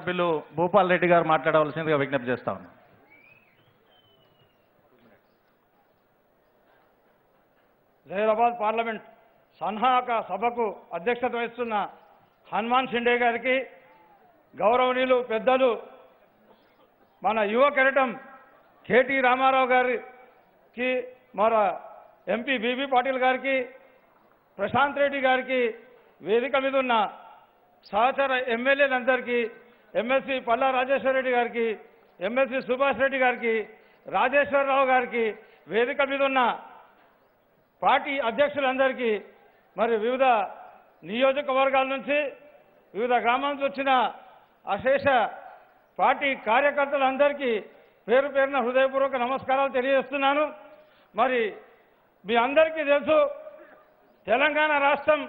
సభ్యులు భూపాల్ రెడ్డి గారు మాట్లాడవలసిందిగా విజ్ఞప్తి చేస్తా ఉన్నాను. జహీరాబాద్ పార్లమెంట్ సన్నాహక సభకు అధ్యక్షత వహిస్తున్న హనుమాన్ షిండే గారికి, గౌరవనీయులు పెద్దలు మన యువ కెరటం కేటీ రామారావు గారికి, మన ఎంపీ బీబీ పాటిల్ గారికి, ప్రశాంత్ రెడ్డి గారికి, వేదిక మీద ఉన్న సహచర ఎమ్మెల్యేలందరికీ, ఎమ్మెల్సీ పల్లా రాజేశ్వర రెడ్డి గారికి, ఎమ్మెల్సీ సుభాష్ రెడ్డి గారికి, రాజేశ్వరరావు గారికి, వేదిక మీద ఉన్న పార్టీ అధ్యక్షులందరికీ, మరి వివిధ నియోజకవర్గాల నుంచి వివిధ గ్రామాల నుంచి వచ్చిన అశేష పార్టీ కార్యకర్తలందరికీ పేరు పేరున హృదయపూర్వక నమస్కారాలు తెలియజేస్తున్నాను. మరి మీ అందరికీ తెలుసు, తెలంగాణ రాష్ట్రం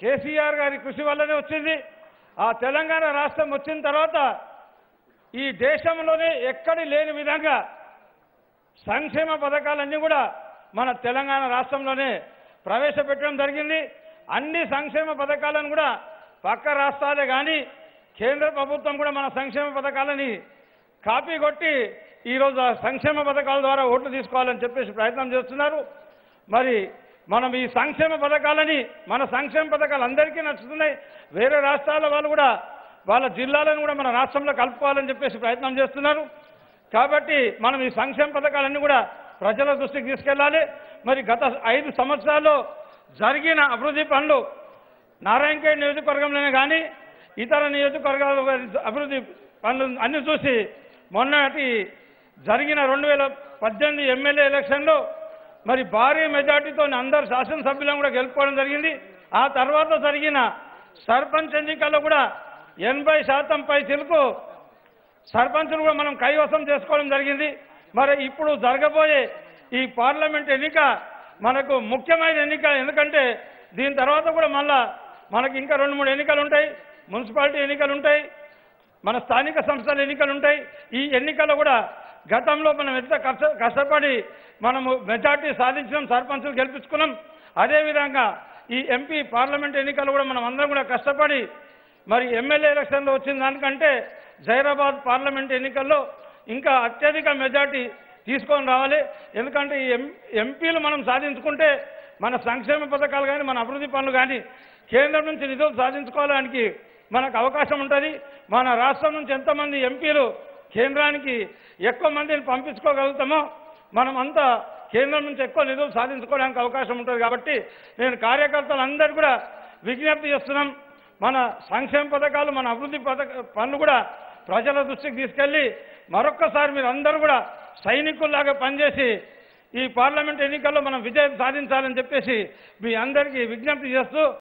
కేసీఆర్ గారి కృషి వల్లనే వచ్చింది. ఆ తెలంగాణ రాష్ట్రం వచ్చిన తర్వాత ఈ దేశంలోనే ఎక్కడి లేని విధంగా సంక్షేమ పథకాలన్నీ కూడా మన తెలంగాణ రాష్ట్రంలోనే ప్రవేశపెట్టడం జరిగింది. అన్ని సంక్షేమ పథకాలను కూడా పక్క రాష్ట్రాలే కానీ కేంద్ర ప్రభుత్వం కూడా మన సంక్షేమ పథకాలని కాపీ కొట్టి ఈరోజు ఆ సంక్షేమ పథకాల ద్వారా ఓట్లు తీసుకోవాలని చెప్పేసి ప్రయత్నం చేస్తున్నారు. మరి మనం ఈ సంక్షేమ పథకాలని, మన సంక్షేమ పథకాలు అందరికీ నచ్చుతున్నాయి. వేరే రాష్ట్రాల వాళ్ళు కూడా వాళ్ళ జిల్లాలను కూడా మన రాష్ట్రంలో కలుపుకోవాలని చెప్పేసి ప్రయత్నం చేస్తున్నారు. కాబట్టి మనం ఈ సంక్షేమ పథకాలన్నీ కూడా ప్రజల దృష్టికి తీసుకెళ్లాలి. మరి గత 5 సంవత్సరాల్లో జరిగిన అభివృద్ధి పనులు నారాయణఖేడ్ నియోజకవర్గంలోనే కానీ ఇతర నియోజకవర్గాల అభివృద్ధి పనులు అన్ని చూసి మొన్నటి జరిగిన 2018 ఎమ్మెల్యే ఎలక్షన్లో మరి భారీ మెజార్టీతో అందరు శాసనసభ్యులను కూడా గెలుపుకోవడం జరిగింది. ఆ తర్వాత జరిగిన సర్పంచ్ ఎన్నికల్లో కూడా 80% పై చిలుకు సర్పంచులు కూడా మనం కైవసం చేసుకోవడం జరిగింది. మరి ఇప్పుడు జరగబోయే ఈ పార్లమెంట్ ఎన్నిక మనకు ముఖ్యమైన ఎన్నిక. ఎందుకంటే దీని తర్వాత కూడా మళ్ళా మనకి ఇంకా 2-3 ఎన్నికలు ఉంటాయి. మున్సిపాలిటీ ఎన్నికలు ఉంటాయి, మన స్థానిక సంస్థల ఎన్నికలు ఉంటాయి. ఈ ఎన్నికల్లో కూడా గతంలో మనం ఎంత కష్టపడి మనము మెజార్టీ సాధించడం, సర్పంచులు గెలిపించుకున్నాం. అదేవిధంగా ఈ ఎంపీ పార్లమెంట్ ఎన్నికలు కూడా మనం అందరం కూడా కష్టపడి మరి ఎమ్మెల్యే ఎలక్షన్లో వచ్చిన దానికంటే జహీరాబాద్ పార్లమెంట్ ఎన్నికల్లో ఇంకా అత్యధిక మెజార్టీ తీసుకొని రావాలి. ఎందుకంటే ఈ ఎంపీలు మనం సాధించుకుంటే మన సంక్షేమ పథకాలు కానీ మన అభివృద్ధి పనులు కానీ కేంద్రం నుంచి నిధులు సాధించుకోవడానికి మనకు అవకాశం ఉంటుంది. మన రాష్ట్రం నుంచి ఎంతమంది ఎంపీలు కేంద్రానికి ఎక్కువ మందిని పంపించుకోగలుగుతామో మనం అంతా కేంద్రం నుంచి ఎక్కువ నిధులు సాధించుకోవడానికి అవకాశం ఉంటుంది. కాబట్టి నేను కార్యకర్తలందరూ కూడా విజ్ఞప్తి చేస్తున్నాం, మన సంక్షేమ పథకాలు, మన అభివృద్ధి పనులు కూడా ప్రజల దృష్టికి తీసుకెళ్లి మరొక్కసారి మీరు అందరూ కూడా సైనికుల్లాగా పనిచేసి ఈ పార్లమెంట్ ఎన్నికల్లో మనం విజయం సాధించాలని చెప్పేసి మీ అందరికీ విజ్ఞప్తి చేస్తూ